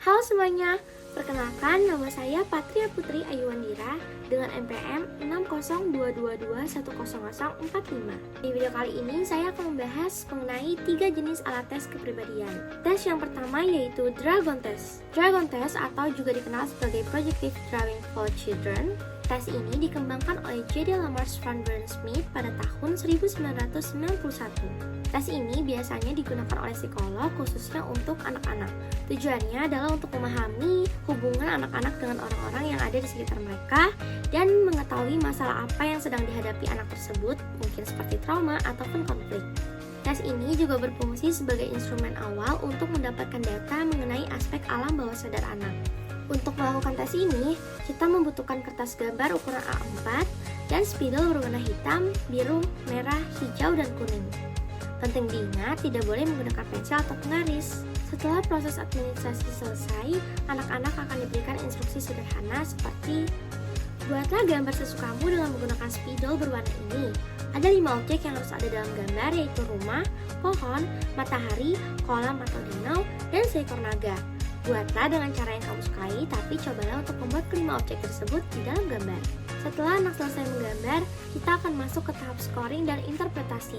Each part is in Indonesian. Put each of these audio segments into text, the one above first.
Halo semuanya, perkenalkan nama saya Patria Putri Ayuwandira dengan NPM 60222100045. Di video kali ini saya akan membahas mengenai 3 jenis alat tes kepribadian. Tes yang pertama yaitu Dragon Test. Dragon Test atau juga dikenal sebagai Projective Drawing for Children. Tes ini dikembangkan oleh J.D. Lamarche van Buren Smith pada tahun 1991. Tes ini biasanya digunakan oleh psikolog khususnya untuk anak-anak. Tujuannya adalah untuk memahami hubungan anak-anak dengan orang-orang yang ada di sekitar mereka dan mengetahui masalah apa yang sedang dihadapi anak tersebut, mungkin seperti trauma ataupun konflik. Tes ini juga berfungsi sebagai instrumen awal untuk mendapatkan data mengenai aspek alam bawah sadar anak. Untuk melakukan tes ini, kita membutuhkan kertas gambar ukuran A4 dan spidol berwarna hitam, biru, merah, hijau, dan kuning. Penting diingat, tidak boleh menggunakan pensil atau penggaris. Setelah proses administrasi selesai, anak-anak akan diberikan instruksi sederhana seperti buatlah gambar sesukamu dengan menggunakan spidol berwarna ini. Ada 5 objek yang harus ada dalam gambar, yaitu rumah, pohon, matahari, kolam atau danau, dan seekor naga. Buatlah dengan cara yang kamu sukai, tapi cobalah untuk membuat kelima objek tersebut di dalam gambar. Setelah anak selesai menggambar, kita akan masuk ke tahap scoring dan interpretasi.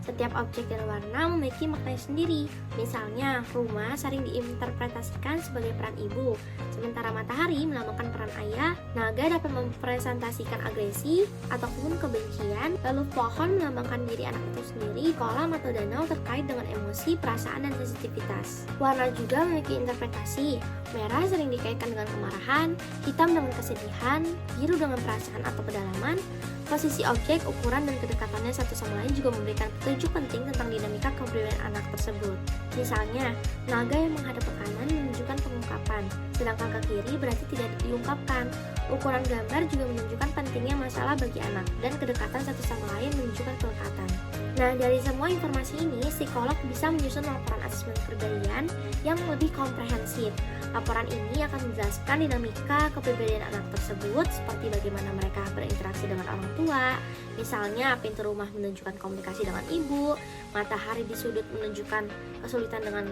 Setiap objek dan warna memiliki makna sendiri. Misalnya, rumah sering diinterpretasikan sebagai peran ibu, sementara matahari melambangkan peran ayah, naga dapat mempresentasikan agresi ataupun kebencian, lalu pohon melambangkan diri anak itu sendiri, kolam atau danau terkait dengan emosi, perasaan, dan sensitivitas. Warna juga memiliki interpretasi. Merah sering dikaitkan dengan kemarahan, hitam dengan kesedihan, biru dengan perasaan atau kedalaman. Posisi objek, ukuran, dan kedekatannya satu sama lain juga memberikan petunjuk penting tentang dinamika kepribadian anak tersebut. Misalnya, naga yang menghadap ke kanan menunjukkan pengungkapan, sedangkan ke kiri berarti tidak diungkapkan. Ukuran gambar juga menunjukkan pentingnya masalah bagi anak, dan kedekatan satu sama lain menunjukkan kelekatan. Nah, dari semua informasi ini, psikolog bisa menyusun laporan asesmen kepribadian yang lebih komprehensif. Laporan ini akan menjelaskan dinamika kepribadian anak tersebut, seperti bagaimana mereka berinteraksi dengan orang tua. Misalnya, pintu rumah menunjukkan komunikasi dengan ibu, matahari di sudut menunjukkan kesulitan dengan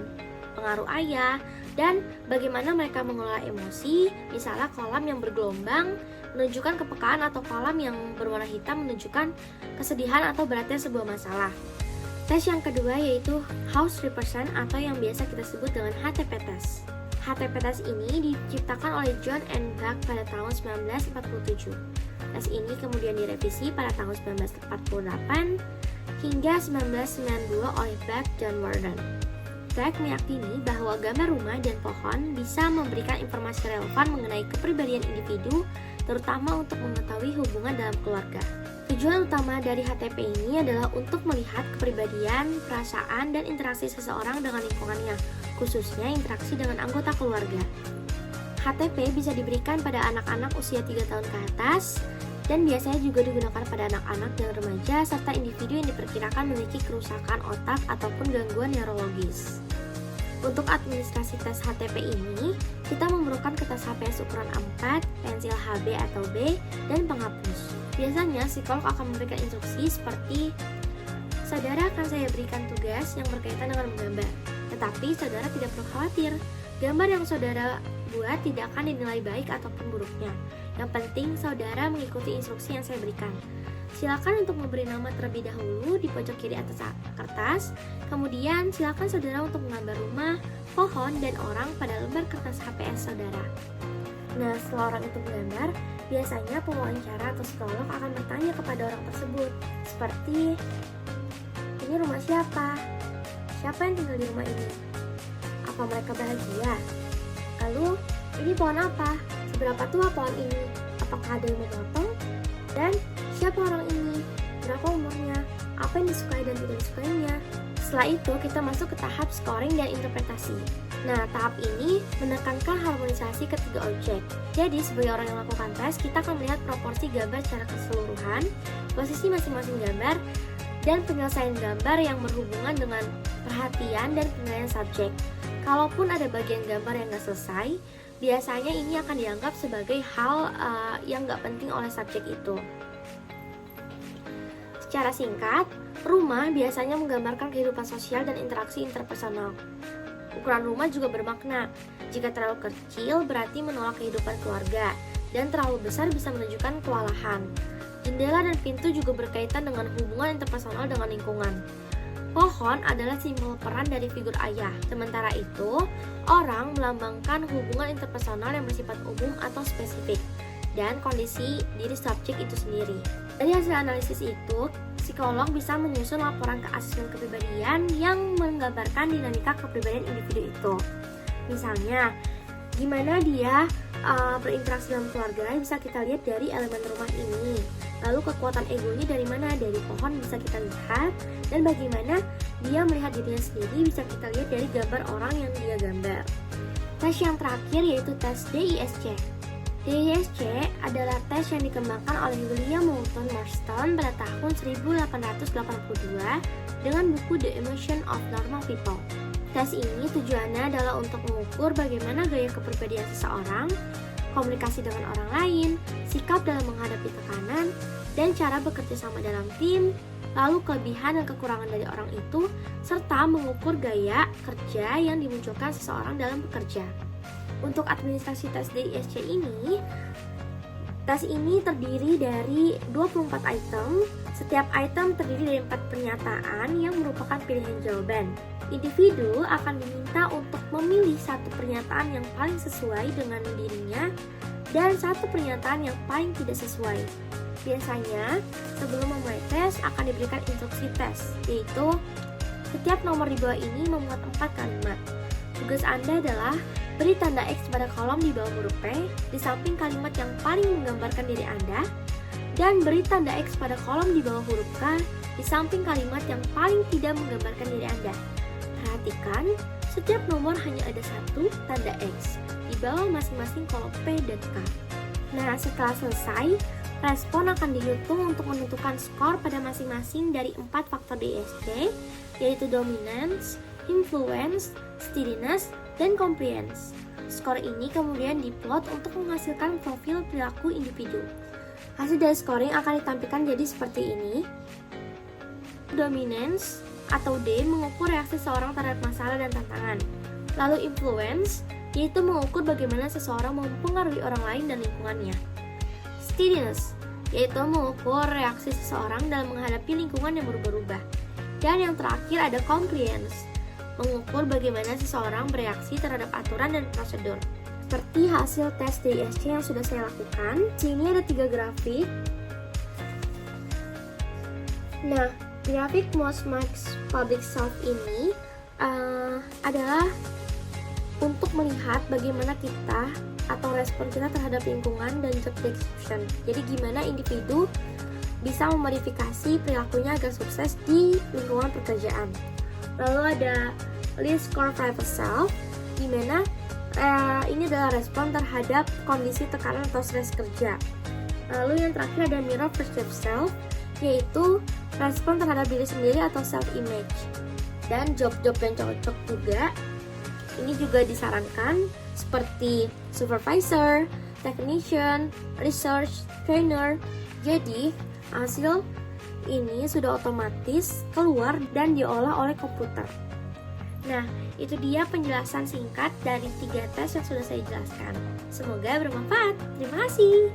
pengaruh ayah, dan bagaimana mereka mengelola emosi. Misalnya, kolam yang bergelombang menunjukkan kepekaan atau kolam yang berwarna hitam menunjukkan kesedihan atau beratnya sebuah masalah. Tes yang kedua yaitu House Represent atau yang biasa kita sebut dengan HTP Test. HTP Test ini diciptakan oleh John and Buck pada tahun 1947. Tes ini kemudian direvisi pada tahun 1948 hingga 1992 oleh Buck dan Warden. Buck meyakini bahwa gambar rumah dan pohon bisa memberikan informasi relevan mengenai kepribadian individu, terutama untuk mengetahui hubungan dalam keluarga. Tujuan utama dari HTP ini adalah untuk melihat kepribadian, perasaan, dan interaksi seseorang dengan lingkungannya, khususnya interaksi dengan anggota keluarga. HTP bisa diberikan pada anak-anak usia 3 tahun ke atas, dan biasanya juga digunakan pada anak-anak dan remaja serta individu yang diperkirakan memiliki kerusakan otak ataupun gangguan neurologis. Untuk administrasi tes HTP ini, kita memerlukan kertas HPS ukuran A4, pensil HB atau B, dan penghapus. Biasanya, psikolog akan memberikan instruksi seperti, saudara akan saya berikan tugas yang berkaitan dengan menggambar. Tetapi, saudara tidak perlu khawatir, gambar yang saudara buat tidak akan dinilai baik ataupun buruknya. Yang penting, saudara mengikuti instruksi yang saya berikan. Silakan untuk memberi nama terlebih dahulu di pojok kiri atas kertas. Kemudian silakan saudara untuk menggambar rumah, pohon, dan orang pada lembar kertas HPS saudara. Nah, setelah orang itu menggambar, biasanya pewawancara atau psikolog akan bertanya kepada orang tersebut, seperti, ini rumah siapa? Siapa yang tinggal di rumah ini? Apa mereka bahagia? Lalu, ini pohon apa? Seberapa tua pohon ini? Apakah ada yang memotong? Dan siapa orang ini? Berapa umurnya? Apa yang disukai dan tidak disukainya? Setelah itu, kita masuk ke tahap scoring dan interpretasi. Nah, tahap ini menekankan harmonisasi ketiga objek. Jadi, sebagai orang yang melakukan tes, kita akan melihat proporsi gambar secara keseluruhan, posisi masing-masing gambar, dan penyelesaian gambar yang berhubungan dengan perhatian dan penilaian subjek. Kalaupun ada bagian gambar yang nggak selesai, biasanya ini akan dianggap sebagai hal yang nggak penting oleh subjek itu. Secara singkat, rumah biasanya menggambarkan kehidupan sosial dan interaksi interpersonal. Ukuran rumah juga bermakna. Jika terlalu kecil berarti menolak kehidupan keluarga, dan terlalu besar bisa menunjukkan kewalahan. Jendela dan pintu juga berkaitan dengan hubungan interpersonal dengan lingkungan. Pohon adalah simbol peran dari figur ayah. Sementara itu, orang melambangkan hubungan interpersonal yang bersifat umum atau spesifik dan kondisi diri subjek itu sendiri. Dari hasil analisis itu, psikolog bisa menyusun laporan keaslian kepribadian yang menggambarkan dinamika kepribadian individu itu. Misalnya, gimana dia berinteraksi dalam keluarga bisa kita lihat dari elemen rumah ini. Lalu kekuatan egonya dari mana? Dari pohon bisa kita lihat. Dan bagaimana dia melihat dirinya sendiri bisa kita lihat dari gambar orang yang dia gambar. Tes yang terakhir yaitu tes DISC. DISC adalah tes yang dikembangkan oleh William Moulton Marston pada tahun 1882 dengan buku The Emotion of Normal People. Tes ini tujuannya adalah untuk mengukur bagaimana gaya kepribadian seseorang, komunikasi dengan orang lain, sikap dalam menghadapi tekanan, dan cara bekerja sama dalam tim, lalu kelebihan dan kekurangan dari orang itu, serta mengukur gaya kerja yang dimunculkan seseorang dalam bekerja. Untuk administrasi tes DISC ini, tes ini terdiri dari 24 item. Setiap item terdiri dari 4 pernyataan yang merupakan pilihan jawaban. Individu akan diminta untuk memilih satu pernyataan yang paling sesuai dengan dirinya dan satu pernyataan yang paling tidak sesuai. Biasanya, sebelum memulai tes akan diberikan instruksi tes, yaitu setiap nomor di bawah ini memuat 4 kalimat. Tugas Anda adalah beri tanda X pada kolom di bawah huruf P di samping kalimat yang paling menggambarkan diri Anda, dan beri tanda X pada kolom di bawah huruf K di samping kalimat yang paling tidak menggambarkan diri Anda. Perhatikan, setiap nomor hanya ada satu tanda X di bawah masing-masing kolom P dan K. Nah, setelah selesai, respon akan dihitung untuk menentukan skor pada masing-masing dari 4 faktor DISC, yaitu dominance, influence, steadiness, dan compliance. Skor ini kemudian diplot untuk menghasilkan profil perilaku individu. Hasil dari scoring akan ditampilkan jadi seperti ini. Dominance atau D mengukur reaksi seseorang terhadap masalah dan tantangan. Lalu influence, yaitu mengukur bagaimana seseorang mempengaruhi orang lain dan lingkungannya. Steadiness, yaitu mengukur reaksi seseorang dalam menghadapi lingkungan yang berubah-ubah. Dan yang terakhir ada compliance, mengukur bagaimana seseorang bereaksi terhadap aturan dan prosedur. Seperti hasil tes DISC yang sudah saya lakukan. Sini ada 3 grafik. Nah, grafik most marks public self ini adalah untuk melihat bagaimana kita atau respon kita terhadap lingkungan dan job description. Jadi gimana individu bisa memodifikasi perilakunya agar sukses di lingkungan pekerjaan. Lalu ada list score private self, di mana ini adalah respon terhadap kondisi tekanan atau stres kerja. Lalu yang terakhir ada mirror perceived self, yaitu respon terhadap diri sendiri atau self image. Dan job-job yang cocok juga, ini juga disarankan seperti supervisor, technician, research, trainer. Jadi hasil ini sudah otomatis keluar dan diolah oleh komputer. Nah, itu dia penjelasan singkat dari 3 tes yang sudah saya jelaskan. Semoga bermanfaat. Terima kasih.